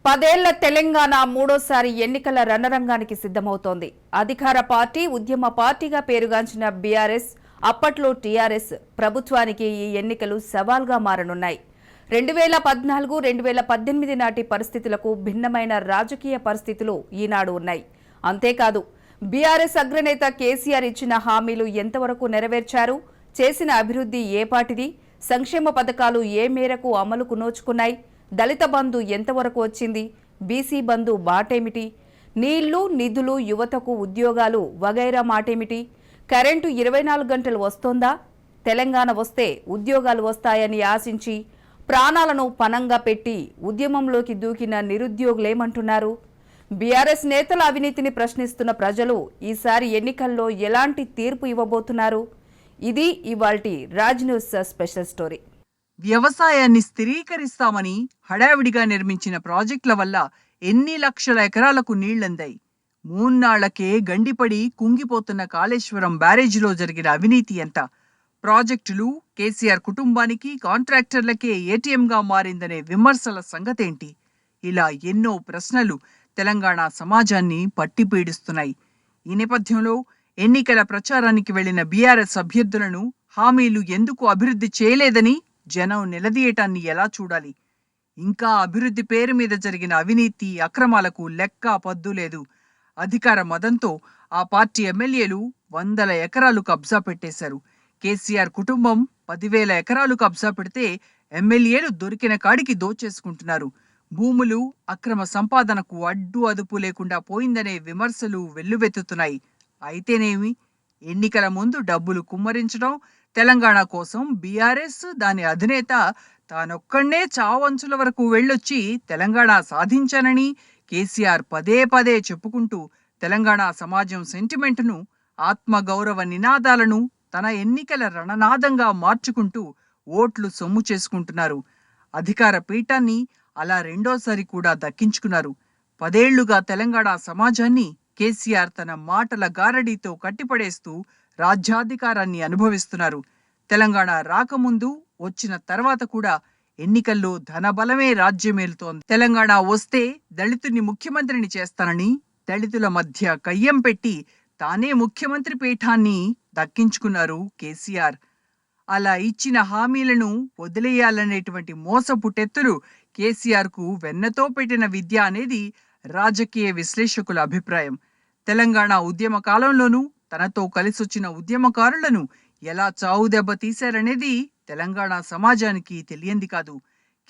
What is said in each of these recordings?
10 ఏళ్ల తెలంగాణ మూడోసారి ఎన్నికల రణరంగానికి సిద్ధమవుతోంది. అధికార పార్టీ, ఉద్యమ పార్టీగా పేరుగాంచిన బీఆర్ఎస్, అప్పట్లో టీఆర్ఎస్ ప్రభుత్వానికి ఈ ఎన్నికలు సవాల్గా మారనున్నాయి. 2014, 2018 నాటి పరిస్థితులకు భిన్నమైన రాజకీయ పరిస్థితులు ఈనాడు ఉన్నాయి. అంతేకాదు, బీఆర్ఎస్ అగ్రనేత కేసీఆర్ ఇచ్చిన హామీలు ఎంతవరకు నెరవేర్చారు, చేసిన అభివృద్ధి ఏపాటిది, సంక్షేమ పథకాలు ఏ మేరకు అమలుకు నోచుకున్నాయి, దళిత బంధు ఎంతవరకు వచ్చింది, బీసీ బంధు బాటేమిటి, నీళ్లు, నిధులు, యువతకు ఉద్యోగాలు వగైరా మాటేమిటి, కరెంటు 24 గంటలు వస్తోందా, తెలంగాణ వస్తే ఉద్యోగాలు వస్తాయని ఆశించి ప్రాణాలను పణంగా పెట్టి ఉద్యమంలోకి దూకిన నిరుద్యోగులేమంటున్నారు? బీఆర్ఎస్ నేతల అవినీతిని ప్రశ్నిస్తున్న ప్రజలు ఈసారి ఎన్నికల్లో ఎలాంటి తీర్పు ఇవ్వబోతున్నారు? ఇది ఇవాల్టి రాజ్ న్యూస్ స్పెషల్ స్టోరీ. వ్యవసాయాన్ని స్థిరీకరిస్తామని హడావిడిగా నిర్మించిన ప్రాజెక్టుల వల్ల ఎన్ని లక్షల ఎకరాలకు నీళ్లందాయి. మూన్నాళ్లకే గండిపడి కుంగిపోతున్న కాళేశ్వరం బ్యారేజీలో జరిగిన అవినీతి ఎంత? ప్రాజెక్టులు కేసీఆర్ కుటుంబానికి, కాంట్రాక్టర్లకే ఏటీఎంగా మారిందనే విమర్శల సంగతేంటి? ఇలా ఎన్నో ప్రశ్నలు తెలంగాణ సమాజాన్ని పట్టిపీడిస్తున్నాయి. ఈ నేపథ్యంలో ఎన్నికల ప్రచారానికి వెళ్లిన బీఆర్ఎస్ అభ్యర్థులను హామీలు ఎందుకు అభివృద్ధి చేయలేదని జనం నిలదీయటాన్ని ఎలా చూడాలి? ఇంకా అభివృద్ధి పేరు మీద జరిగిన అవినీతి, అక్రమాలకు లెక్క పద్దు లేదు. అధికార మదంతో ఆ పార్టీ ఎమ్మెల్యేలు 100 ఎకరాలు కబ్జా పెట్టేశారు. కేసీఆర్ కుటుంబం 10,000 ఎకరాలు కబ్జా పెడితే ఎమ్మెల్యేలు దొరికిన కాడికి దోచేసుకుంటున్నారు. భూములు, అక్రమ సంపాదనకు అడ్డు అదుపు లేకుండా పోయిందనే విమర్శలు వెల్లువెత్తుతున్నాయి. అయితేనేమి, ఎన్నికల ముందు డబ్బులు కుమ్మరించడం, తెలంగాణ కోసం బీఆర్ఎస్, దాని అధినేత తానొక్కడే చావంచుల వరకు వెళ్ళొచ్చి తెలంగాణ సాధించానని కేసీఆర్ పదే పదే చెప్పుకుంటూ తెలంగాణ సమాజం సెంటిమెంట్ను, ఆత్మగౌరవ నినాదాలను తన ఎన్నికల రణనాదంగా మార్చుకుంటూ ఓట్లు సొమ్ము చేసుకుంటున్నారు. అధికార పీఠాన్ని అలా రెండోసారి కూడా దక్కించుకున్నారు. 10 ఏళ్లుగా తెలంగాణ సమాజాన్ని కేసీఆర్ తన మాటల గారడీతో కట్టిపడేస్తూ రాజ్యాధికారాన్ని అనుభవిస్తున్నారు. తెలంగాణ రాకముందు, వచ్చిన తర్వాత కూడా ఎన్నికల్లో ధనబలమే రాజ్యమేలుతోంది. తెలంగాణ వస్తే దళితుని ముఖ్యమంత్రిని చేస్తానని దళితుల మధ్య కయ్యం పెట్టి తానే ముఖ్యమంత్రి పీఠాన్ని దక్కించుకున్నారు కేసీఆర్. అలా ఇచ్చిన హామీలను వదిలేయాలనేటువంటి మోసపుటెత్తులు కేసీఆర్కు వెన్నతో పెట్టిన విద్య అనేది రాజకీయ విశ్లేషకుల అభిప్రాయం. తెలంగాణ ఉద్యమ కాలంలోనూ తనతో కలిసొచ్చిన ఉద్యమకారులను ఎలా చావుదెబ్బ తీశారనేది తెలంగాణ సమాజానికి తెలియంది కాదు.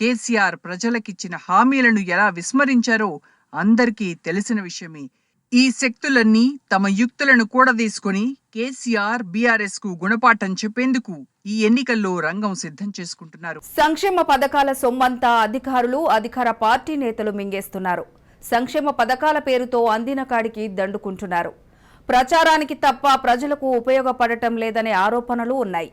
కేసీఆర్ ప్రజలకిచ్చిన హామీలను ఎలా విస్మరించారో అందరికీ తెలిసిన విషయమే. ఈ శక్తులన్నీ తమ యుక్తులను కూడా తీసుకుని కేసీఆర్, బీఆర్ఎస్ కు గుణపాఠం చెప్పేందుకు ఈ ఎన్నికల్లో రంగం సిద్ధం చేసుకుంటున్నారు. సంక్షేమ పథకాల సొమ్మంతా అధికారులు, అధికార పార్టీ నేతలు మింగేస్తున్నారు. సంక్షేమ పథకాల పేరుతో అందిన కాడికి దండుకుంటున్నారు. ప్రచారానికి తప్ప ప్రజలకు ఉపయోగపడటం లేదనే ఆరోపణలు ఉన్నాయి.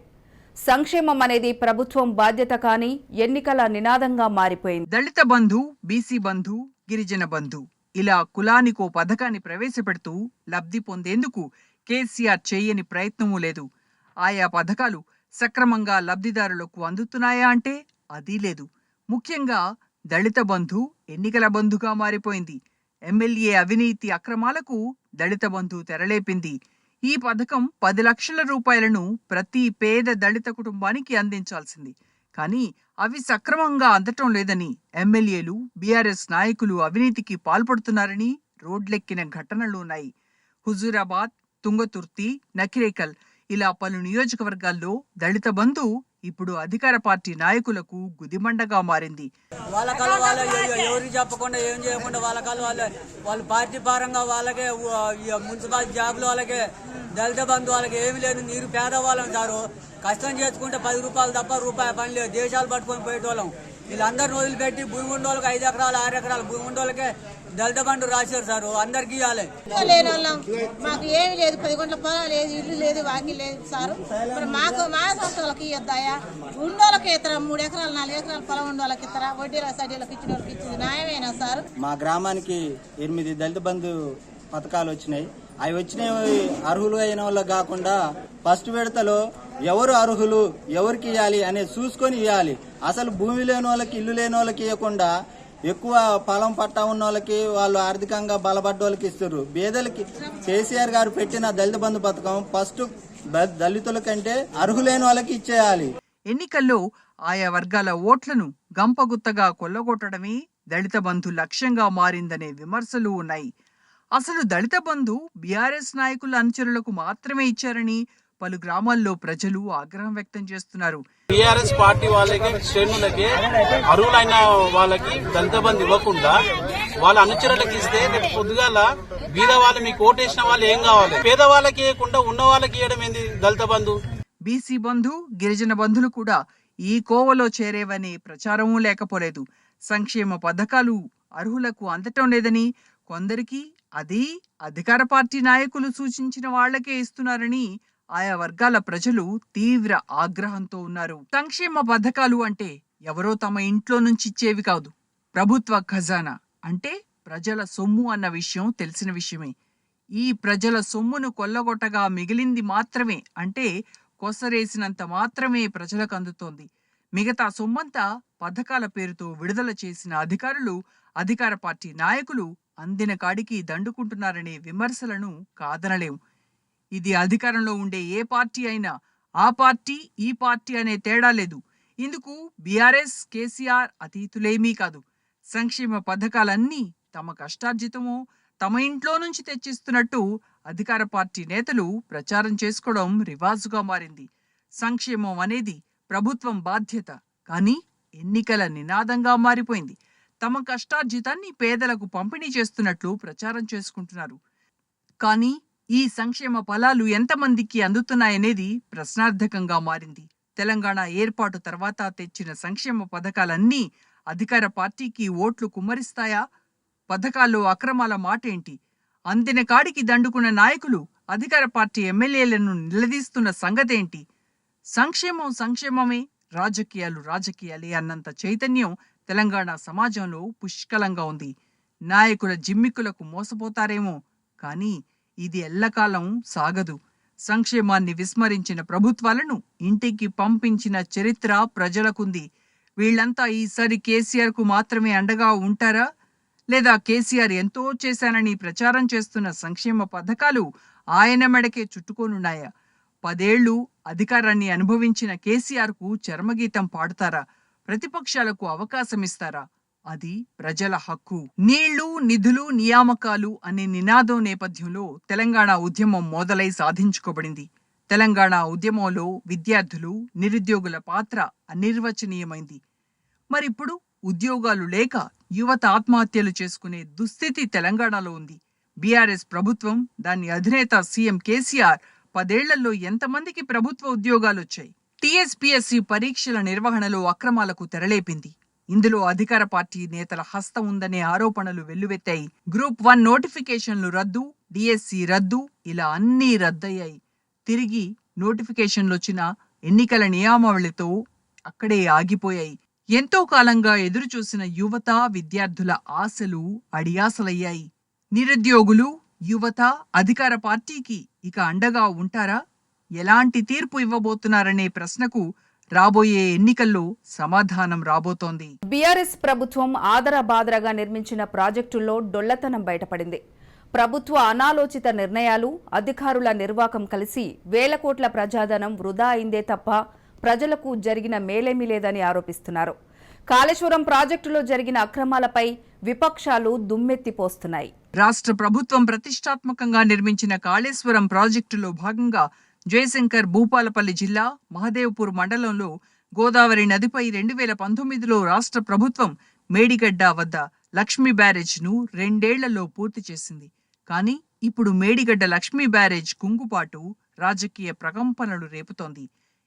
సంక్షేమం అనేది ప్రభుత్వం బాధ్యత కానీ ఎన్నికల నినాదంగా మారిపోయింది. దళిత బంధు, బీసీ బంధు, గిరిజన బంధు, ఇలా కులానికో పథకాన్ని ప్రవేశపెడుతూ లబ్ధి పొందేందుకు కేసీఆర్ చేయని ప్రయత్నమూ లేదు. ఆయా పథకాలు సక్రమంగా లబ్ధిదారులకు అందుతున్నాయా అంటే అదీ లేదు. ముఖ్యంగా దళిత బంధు ఎన్నికల బంధుగా మారిపోయింది. ఎమ్మెల్యే అవినీతి అక్రమాలకు దళిత బంధు తెరలేపింది. ఈ పథకం 10 లక్షల రూపాయలను ప్రతి పేద దళిత కుటుంబానికి అందించాల్సింది. కానీ అవి సక్రమంగా అందటం లేదని ఎమ్మెల్యేలు, బీఆర్ఎస్ నాయకులు అవినీతికి పాల్పడుతున్నారని రోడ్లెక్కిన ఘటనలు ఉన్నాయి. హుజూరాబాద్, తుంగతుర్తి, నకిరేకల్ ఇలా పలు నియోజకవర్గాల్లో దళిత బంధు ఇప్పుడు అధికార పార్టీ నాయకులకు గుదిమండగా మారింది. ఎవరు చెప్పకుండా ఏం చేయకుండా వాళ్ళ పార్టీ పరంగా వాళ్ళకే, మున్సిపాలిటీ జాబ్లు వాళ్ళకే, దళిత బంధు వాళ్ళకి ఏమి లేదు. మీరు పేదవాళ్ళం సారు, కష్టం చేసుకుంటే 10 రూపాయలు తప్ప రూపాయి పని లేదు. దేశాలు పట్టుకొని పోయేటోళ్ళం. వీళ్ళందరిని వదిలిపెట్టి భూమి ఉండోళ్ళకి 5 ఎకరాలు 6 ఎకరాలు భూమి ఉండోళ్ళకే దళిత బంధు రాశారు సార్. అందరికి ఇవ్వాలి. లేని వాళ్ళం, మాకు ఏమి లేదు, 10 గుంటల పొలం లేదు, ఇల్లు లేదు, వాకి లేదు సార్. మరి మాకు మా సంస్థలకి ఇద్దాయా? ఉండోళ్ళకి ఇతర 3 ఎకరాలు 4 ఎకరాలు పొలం ఉండోళ్ళకి ఇతర వడ్డీల సడ్డీలకు ఇచ్చిన వాళ్ళకి ఇచ్చింది న్యాయమేనా సార్? మా గ్రామానికి 8 దళిత బంధు పథకాలు వచ్చినాయి. అవి వచ్చినవి అర్హులు అయిన వాళ్ళకి కాకుండా ఫస్ట్ విడతలో ఎవరు అర్హులు, ఎవరికి ఇవ్వాలి అనేది చూసుకొని ఇవ్వాలి. అసలు భూమి లేని వాళ్ళకి, ఇల్లు లేని వాళ్ళకి ఇవ్వకుండా ఎక్కువ పొలం పట్టా ఉన్న వాళ్ళకి, వాళ్ళు ఆర్థికంగా బలపడ్డ వాళ్ళకి ఇస్తారు. పేదలకి కేసీఆర్ గారు పెట్టిన దళిత బంధు పథకం ఫస్ట్ దళితుల కంటే అర్హులైన వాళ్ళకి ఇచ్చేయాలి. ఎన్నికల్లో ఆయా వర్గాల ఓట్లను గంపగుత్తగా కొల్లగొట్టడమే దళిత బంధు లక్ష్యంగా మారిందనే విమర్శలు ఉన్నాయి. అసలు దళిత బంధు బీఆర్ఎస్ నాయకుల అనుచరులకు మాత్రమే ఇచ్చారని పలు గ్రామాల్లో ప్రజలు ఆగ్రహం వ్యక్తం చేస్తున్నారు. టీఆర్ఎస్ పార్టీ వాళ్ళకి, శ్రేణులకి, అర్హులైన వాళ్ళకి దళిత బంధు ఇవ్వకుండా వాళ్ళ అనుచరులకు ఇస్తే రేపు పొద్దుగాల బీద వాళ్ళు మీకు ఓటేసిన వాళ్ళు ఏం కావాలి? పేదవాళ్ళకి ఇవ్వకుండా ఉన్న వాళ్ళకి ఇవ్వడం ఏంది దళిత బంధు? బీసీ బంధు, గిరిజన బంధులు కూడా ఈ కోవలో చేరేవనే ప్రచారమూ లేకపోలేదు. సంక్షేమ పథకాలు అర్హులకు అందటం లేదని, కొందరికి అది అధికార పార్టీ నాయకులు సూచించిన వాళ్లకే ఇస్తున్నారని ఆయా వర్గాల ప్రజలు తీవ్ర ఆగ్రహంతో ఉన్నారు. సంక్షేమ పథకాలు అంటే ఎవరో తమ ఇంట్లో నుంచి ఇచ్చేవి కాదు. ప్రభుత్వ ఖజానా అంటే ప్రజల సొమ్ము అన్న విషయం తెలిసిన విషయమే. ఈ ప్రజల సొమ్మును కొల్లగొట్టగా మిగిలింది మాత్రమే, అంటే కొసరేసినంత మాత్రమే ప్రజలకు అందుతోంది. మిగతా సొమ్మంతా పథకాల పేరుతో విడుదల చేసిన అధికారులు, అధికార పార్టీ నాయకులు అందిన కాడికి దండుకుంటున్నారనే విమర్శలను కాదనలేం. ఇది అధికారంలో ఉండే ఏ పార్టీ అయినా ఆ పార్టీ ఈ పార్టీ అనే తేడా లేదు. ఇందుకు బీఆర్ఎస్, కేసీఆర్ అతీతులేమీ కాదు. సంక్షేమ పథకాలన్నీ తమ కష్టార్జితమో, తమ ఇంట్లో నుంచి తెచ్చిస్తున్నట్టు అధికార పార్టీ నేతలు ప్రచారం చేసుకోవడం రివాజుగా మారింది. సంక్షేమం అనేది ప్రభుత్వం బాధ్యత, కానీ ఎన్నికల నినాదంగా మారిపోయింది. తమ కష్టార్జితాన్ని పేదలకు పంపిణీ చేస్తున్నట్లు ప్రచారం చేసుకుంటున్నారు. కానీ ఈ సంక్షేమ ఫలాలు ఎంతమందికి అందుతున్నాయనేది ప్రశ్నార్థకంగా మారింది. తెలంగాణ ఏర్పాటు తర్వాత తెచ్చిన సంక్షేమ పథకాలన్నీ అధికార పార్టీకి ఓట్లు కుమ్మరిస్తాయా? పథకాల్లో అక్రమాల మాటేంటి? అందిన కాడికి దండుకున్న నాయకులు అధికార పార్టీ ఎమ్మెల్యేలను నిలదీస్తున్న సంగతేంటి? సంక్షేమం సంక్షేమమే, రాజకీయాలు రాజకీయాలే అన్నంత చైతన్యం తెలంగాణ సమాజంలో పుష్కలంగా ఉంది. నాయకుల జిమ్మిక్కులకు మోసపోతారేమో, కానీ ఇది ఎల్లకాలం సాగదు. సంక్షేమాన్ని విస్మరించిన ప్రభుత్వాలను ఇంటికి పంపించిన చరిత్ర ప్రజలకుంది. వీళ్లంతా ఈసారి కేసీఆర్ కు మాత్రమే అండగా ఉంటారా? లేదా కేసీఆర్ ఎంతో చేశానని ప్రచారం చేస్తున్న సంక్షేమ పథకాలు ఆయన మెడకే చుట్టుకోనున్నాయా? 10 ఏళ్లు అధికారాన్ని అనుభవించిన కేసీఆర్ కు చర్మగీతం పాడుతారా? ప్రతిపక్షాలకు అవకాశమిస్తారా? అది ప్రజల హక్కు. నీళ్లు, నిధులు, నియామకాలు అనే నినాదం నేపథ్యంలో తెలంగాణ ఉద్యమం మొదలై సాధించుకోబడింది. తెలంగాణ ఉద్యమంలో విద్యార్థులు, నిరుద్యోగుల పాత్ర అనిర్వచనీయమైంది. మరిప్పుడు ఉద్యోగాలు లేక యువత ఆత్మహత్యలు చేసుకునే దుస్థితి తెలంగాణలో ఉంది. బీఆర్ఎస్ ప్రభుత్వం, దాని అధినేత సీఎం కేసీఆర్ 10 ఏళ్లలో ఎంతమందికి ప్రభుత్వ ఉద్యోగాలొచ్చాయి? టీఎస్పీఎస్సీ పరీక్షల నిర్వహణలో అక్రమాలకు తెరలేపింది. ఇందులో అధికార పార్టీ నేతల హస్తం ఉందనే ఆరోపణలు వెల్లువెత్తాయి. గ్రూప్ 1 నోటిఫికేషన్లు రద్దు, డిఎస్సి రద్దు, ఇలా అన్నీ రద్దయ్యాయి. తిరిగి నోటిఫికేషన్లొచ్చిన ఎన్నికల నియామావళితో అక్కడే ఆగిపోయాయి. ఎంతో కాలంగా ఎదురుచూసిన యువత, విద్యార్థుల ఆశలు అడియాసలయ్యాయి. నిరుద్యోగులు, యువత అధికార పార్టీకి ఇక అండగా ఉంటారా? ఎలాంటి తీర్పు ఇవ్వబోతున్నారనే ప్రశ్నకు రాబోయే ఎన్నికల్లో సమాధానం రాబోతోంది. బీఆర్ఎస్ ప్రభుత్వం ఆదరబాదరగా నిర్మించిన ప్రాజెక్టుల్లో డొల్లతనం బయటపడింది. ప్రభుత్వ అనాలోచిత నిర్ణయాలు, అధికారుల నిర్వాకం కలిసి వేల కోట్ల ప్రజాధనం వృధా అయిందే తప్ప ప్రజలకు జరిగిన మేలేమీ లేదని ఆరోపిస్తున్నారు. కాళేశ్వరం ప్రాజెక్టులో జరిగిన అక్రమాలపై విపక్షాలు దుమ్మెత్తిపోస్తున్నాయి. రాష్ట్ర ప్రభుత్వం ప్రతిష్టాత్మకంగా నిర్మించిన కాళేశ్వరం ప్రాజెక్టులో భాగంగా జయశంకర్ భూపాలపల్లి జిల్లా మహదేవ్పూర్ మండలంలో గోదావరి నదిపై 2019లో రాష్ట్ర ప్రభుత్వం మేడిగడ్డ వద్ద లక్ష్మీ బ్యారేజ్ను 2 ఏళ్లలో పూర్తి చేసింది. కానీ ఇప్పుడు మేడిగడ్డ లక్ష్మీ బ్యారేజ్ కుంగుపాటు రాజకీయ ప్రకంపనలు రేపుతోంది.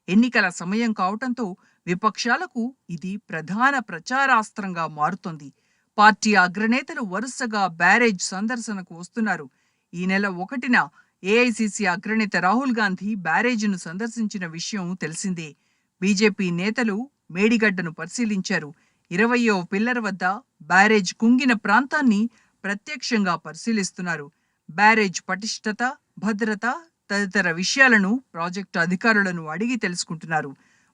ఎన్నికల సమయం కావటంతో విపక్షాలకు ఇది ప్రధాన ప్రచారాస్త్రంగా మారుతోంది. పార్టీ అగ్రనేతలు వరుసగా బ్యారేజ్ సందర్శనకు వస్తున్నారు. ఈ నెల 1న ఏఐసీసీ అగ్రనేత రాహుల్ గాంధీ బ్యారేజ్ను సందర్శించిన విషయం తెలిసిందే. బీజేపీ నేతలు మేడిగడ్డను పరిశీలించారు. 20వ పిల్లర్ వద్ద బ్యారేజ్ కుంగిన ప్రాంతాన్ని ప్రత్యక్షంగా పరిశీలిస్తున్నారు. బ్యారేజ్ పటిష్టత, భద్రత తదితర విషయాలను ప్రాజెక్టు అధికారులను అడిగి తెలుసుకుంటున్నారు.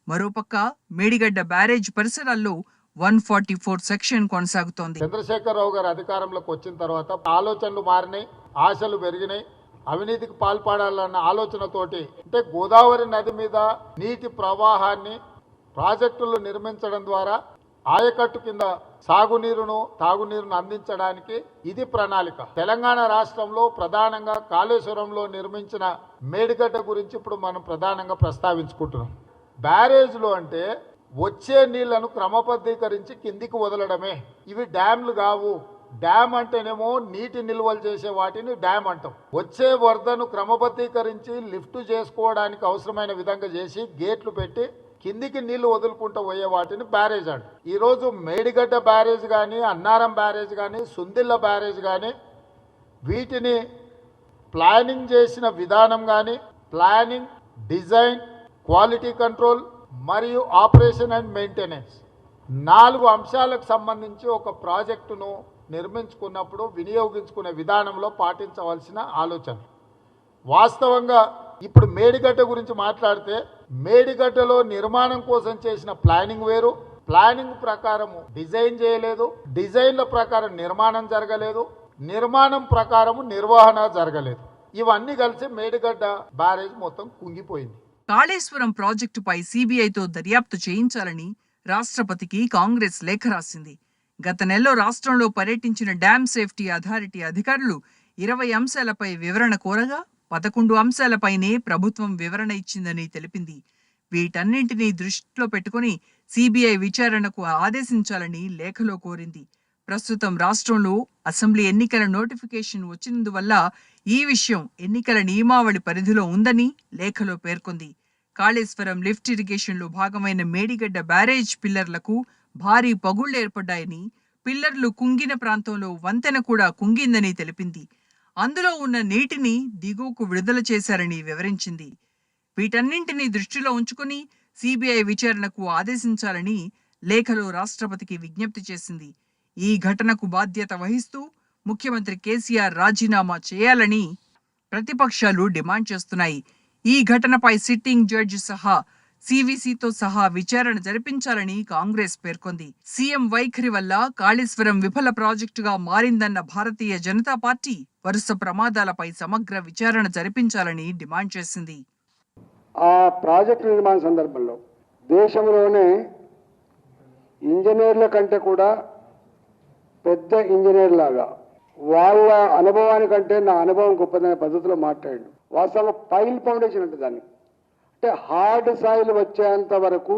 మరోపక్క మేడిగడ్డ బ్యారేజ్ పరిసరాల్లో 144 సెక్షన్ కొనసాగుతోంది. చంద్రశేఖరరావు గారు అధికారంలోకి వచ్చిన తర్వాత ఆలోచనలు మారినాయి, ఆశలు పెరిగినాయి. అవినీతికి పాల్పడాలన్న ఆలోచనతోటి అంటే గోదావరి నది మీద నీటి ప్రవాహాన్ని ప్రాజెక్టులు నిర్మించడం ద్వారా ఆయకట్టు కింద సాగునీరును తాగునీరును అందించడానికి ఇది ప్రణాళిక. తెలంగాణ రాష్ట్రంలో ప్రధానంగా కాళేశ్వరంలో నిర్మించిన మేడిగడ్డ గురించి ఇప్పుడు మనం ప్రధానంగా ప్రస్తావించుకుంటున్నాం. బ్యారేజ్లు అంటే వచ్చే నీళ్లను క్రమబద్ధీకరించి కిందికి వదలడమే. ఇవి డ్యామ్లు కావు. డ్యామ్ అంటేనేమో నీటి నిల్వలు చేసే వాటిని డ్యామ్ అంటాం. వచ్చే వరదను క్రమబద్ధీకరించి లిఫ్ట్ చేసుకోవడానికి అవసరమైన విధంగా చేసి గేట్లు పెట్టి కిందికి నీళ్లు వదులుకుంటూ పోయే వాటిని బ్యారేజ్ అంట. ఈరోజు మేడిగడ్డ బ్యారేజ్ కానీ, అన్నారం బ్యారేజ్ కానీ, సుందిల్ల బ్యారేజ్ కానీ వీటిని ప్లానింగ్ చేసిన విధానం కానీ, ప్లానింగ్, డిజైన్, క్వాలిటీ కంట్రోల్ మరియు ఆపరేషన్ అండ్ మెయింటెనెన్స్ 4 అంశాలకు సంబంధించి ఒక ప్రాజెక్టును నిర్మించుకున్నప్పుడు వినియోగించుకునే విధానంలో పాటించవలసిన ఆలోచన. వాస్తవంగా ఇప్పుడు మేడిగడ్డ గురించి మాట్లాడితే మేడిగడ్డలో నిర్మాణం కోసం చేసిన ప్లానింగ్ వేరు, ప్లానింగ్ ప్రకారము డిజైన్ చేయలేదు, డిజైన్ల ప్రకారం నిర్మాణం జరగలేదు, నిర్మాణం ప్రకారము నిర్వహణ జరగలేదు. ఇవన్నీ కలిసి మేడిగడ్డ బ్యారేజ్ మొత్తం కుంగిపోయింది. కాళేశ్వరం ప్రాజెక్టుపై సిబిఐతో దర్యాప్తు చేయించాలని రాష్ట్రపతికి కాంగ్రెస్ లేఖ రాసింది. గత నెలలో రాష్ట్రంలో పర్యటించిన డ్యామ్ సేఫ్టీ అథారిటీ అధికారులు 20 అంశాలపై వివరణ కోరగా 11 అంశాలపైనే ప్రభుత్వం వివరణ ఇచ్చిందని తెలిపింది. వీటన్నింటినీ దృష్టిలో పెట్టుకుని సిబిఐ విచారణకు ఆదేశించాలని లేఖలో కోరింది. ప్రస్తుతం రాష్ట్రంలో అసెంబ్లీ ఎన్నికల నోటిఫికేషన్ వచ్చినందువల్ల ఈ విషయం ఎన్నికల నియమావళి పరిధిలో ఉందని లేఖలో పేర్కొంది. కాళేశ్వరం లిఫ్ట్ ఇరిగేషన్లో భాగమైన మేడిగడ్డ బ్యారేజ్ పిల్లర్లకు భారీ పగుళ్లు ఏర్పడ్డాయని, పిల్లర్లు కుంగిన ప్రాంతంలో వంతెన కూడా కుంగిందని తెలిపింది. అందులో ఉన్న నీటిని దిగువకు విడుదల చేశారని వివరించింది. వీటన్నింటినీ దృష్టిలో ఉంచుకుని సిబిఐ విచారణకు ఆదేశించాలని లేఖలో రాష్ట్రపతికి విజ్ఞప్తి చేసింది. ఈ ఘటనకు బాధ్యత వహిస్తూ ముఖ్యమంత్రి కేసీఆర్ రాజీనామా చేయాలని ప్రతిపక్షాలు డిమాండ్ చేస్తున్నాయి. ఈ ఘటనపై సిట్టింగ్ జడ్జి సహా సివిసితో సహా విచారణ జరిపించాలని కాంగ్రెస్ పేర్కొంది. సీఎం వైఖరి వల్ల కాళేశ్వరం విఫల ప్రాజెక్టుగా మారిందన్న భారతీయ జనతా పార్టీ వరుస ప్రమాదాలపై సమగ్ర విచారణ జరిపించాలని డిమాండ్ చేసింది. ఆ ప్రాజెక్టు నిర్మాణ సందర్భంలో దేశంలోనే ఇంజనీర్ల కంటే కూడా పెద్ద ఇంజనీర్ లాగా వాళ్ళ అనుభవానికంటే నా అనుభవం గొప్పదనే పద్ధతిలో మాట్లాడు. వాస్తవంగా పైల్ ఫౌండేషన్ అంటే దాన్ని అంటే హార్డ్ సాయిల్ వచ్చేంత వరకు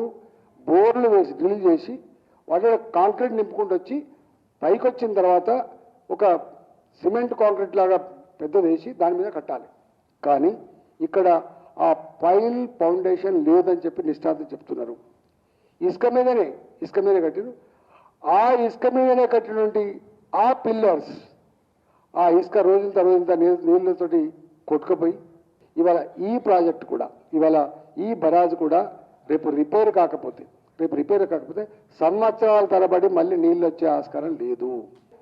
బోర్లు వేసి డ్రిల్ చేసి వాటిలో కాంక్రీట్ నింపుకుంటూ వచ్చి పైకి వచ్చిన తర్వాత ఒక సిమెంట్ కాంక్రీట్ లాగా పెద్దది వేసి దాని మీద కట్టాలి. కానీ ఇక్కడ ఆ పైల్ ఫౌండేషన్ లేదని చెప్పి నిష్ఠాంతం చెప్తున్నారు. ఇసుక మీదే కట్టిరు. ఆ ఇసుక మీదనే కట్టినటువంటి ఆ పిల్లర్స్ ఆ ఇసుక రోజుంత నీళ్ళతోటి కొట్టుకుపోయి ఇవాళ ఈ ప్రాజెక్ట్ కూడా ఇవాళ ఈ బరాజు కూడా రేపు రిపేర్ కాకపోతే సంవత్సరాల తరబడి మళ్ళీ నీళ్ళు వచ్చే ఆస్కారం లేదు.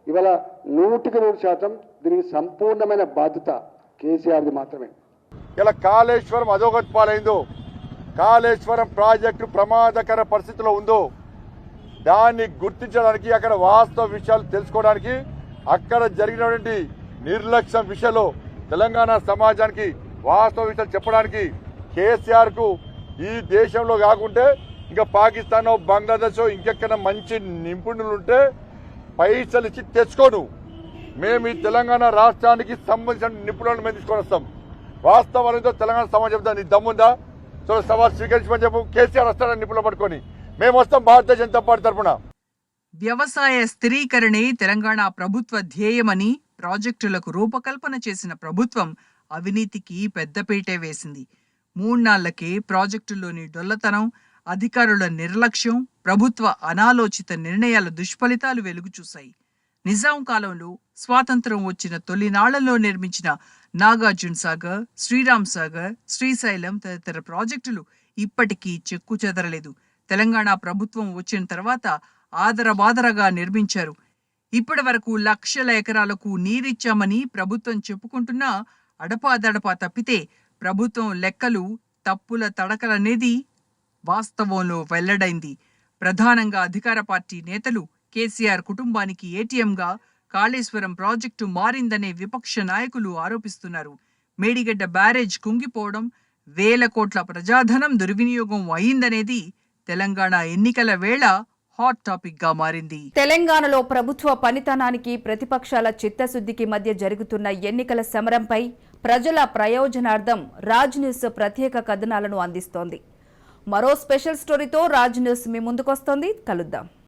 ఇవాళ 100% దీనికి సంపూర్ణమైన బాధ్యత కేసీఆర్ది మాత్రమే. ఇలా కాళేశ్వరం అధోగతి పాలైందో, కాళేశ్వరం ప్రాజెక్టు ప్రమాదకర పరిస్థితిలో ఉందో దాన్ని గుర్తించడానికి, అక్కడ వాస్తవ విషయాలు తెలుసుకోవడానికి, అక్కడ జరిగినటువంటి నిర్లక్ష్యం విషయంలో తెలంగాణ సమాజానికి వాస్తవ విషయాలు చెప్పడానికి కేసీఆర్కు ఈ దేశంలో కాకుంటే ఇంకా పాకిస్తాన్, బంగ్లాదేశ్ ఇంకెక్కడ మంచి నిపుణులు ఉంటే పైసలు ఇచ్చి తెచ్చుకోను. మేము ఈ తెలంగాణ రాష్ట్రానికి సంబంధించిన నిపుణులను మేము తీసుకొని వస్తాం. వాస్తవాలతో తెలంగాణ సమాజం చెప్తాం. నీ దమ్ముందా సో సవాల్ స్వీకరించమని చెప్పు. కేసీఆర్ వస్తాడని నిపుణులు పట్టుకొని మేము వస్తాం భారతీయ జనతా పార్టీ తరఫున. వ్యవసాయ స్థిరీకరణే తెలంగాణ ప్రభుత్వ ధ్యేయమని ప్రాజెక్టులకు రూపకల్పన చేసిన ప్రభుత్వం అవినీతికి పెద్దపీటే వేసింది. 3 నాళ్లకే ప్రాజెక్టుల్లోని డొల్లతనం, అధికారుల నిర్లక్ష్యం, ప్రభుత్వ అనాలోచిత నిర్ణయాల దుష్ఫలితాలు వెలుగుచూశాయి. నిజాం కాలంలో స్వాతంత్రం వచ్చిన తొలినాళ్లలో నిర్మించిన నాగార్జున సాగర్, శ్రీరామ్ సాగర్, శ్రీశైలం తదితర ప్రాజెక్టులు ఇప్పటికీ చెక్కు చెదరలేదు. తెలంగాణ ప్రభుత్వం వచ్చిన తర్వాత ఆదరబాదరగా నిర్మించారు. ఇప్పటి వరకు లక్షల ఎకరాలకు నీరిచ్చామని ప్రభుత్వం చెప్పుకుంటున్నా అడపాదడపా తప్పితే ప్రభుత్వం లెక్కలు తప్పుల తడకలనేది వాస్తవంలో వెల్లడైంది. ప్రధానంగా అధికార పార్టీ నేతలు కేసీఆర్ కుటుంబానికి ఏటీఎంగా కాళేశ్వరం ప్రాజెక్టు మారిందనే విపక్ష నాయకులు ఆరోపిస్తున్నారు. మేడిగడ్డ బ్యారేజ్ కుంగిపోవడం, వేల కోట్ల ప్రజాధనం దుర్వినియోగం అయిందనేది తెలంగాణ ఎన్నికల వేళ హాట్ టాపిక్ గా మారింది. తెలంగాణలో ప్రభుత్వ పనితనానికి ప్రతిపక్షాల చిత్తశుద్ధికి మధ్య జరుగుతున్న ఎన్నికల సమరంపై ప్రజల ప్రయోజనార్థం రాజ్ న్యూస్ ప్రత్యేక కథనాలను అందిస్తోంది. మరో స్పెషల్ స్టోరీతో రాజ్ న్యూస్ మీ ముందుకొస్తోంది. కలుద్దాం.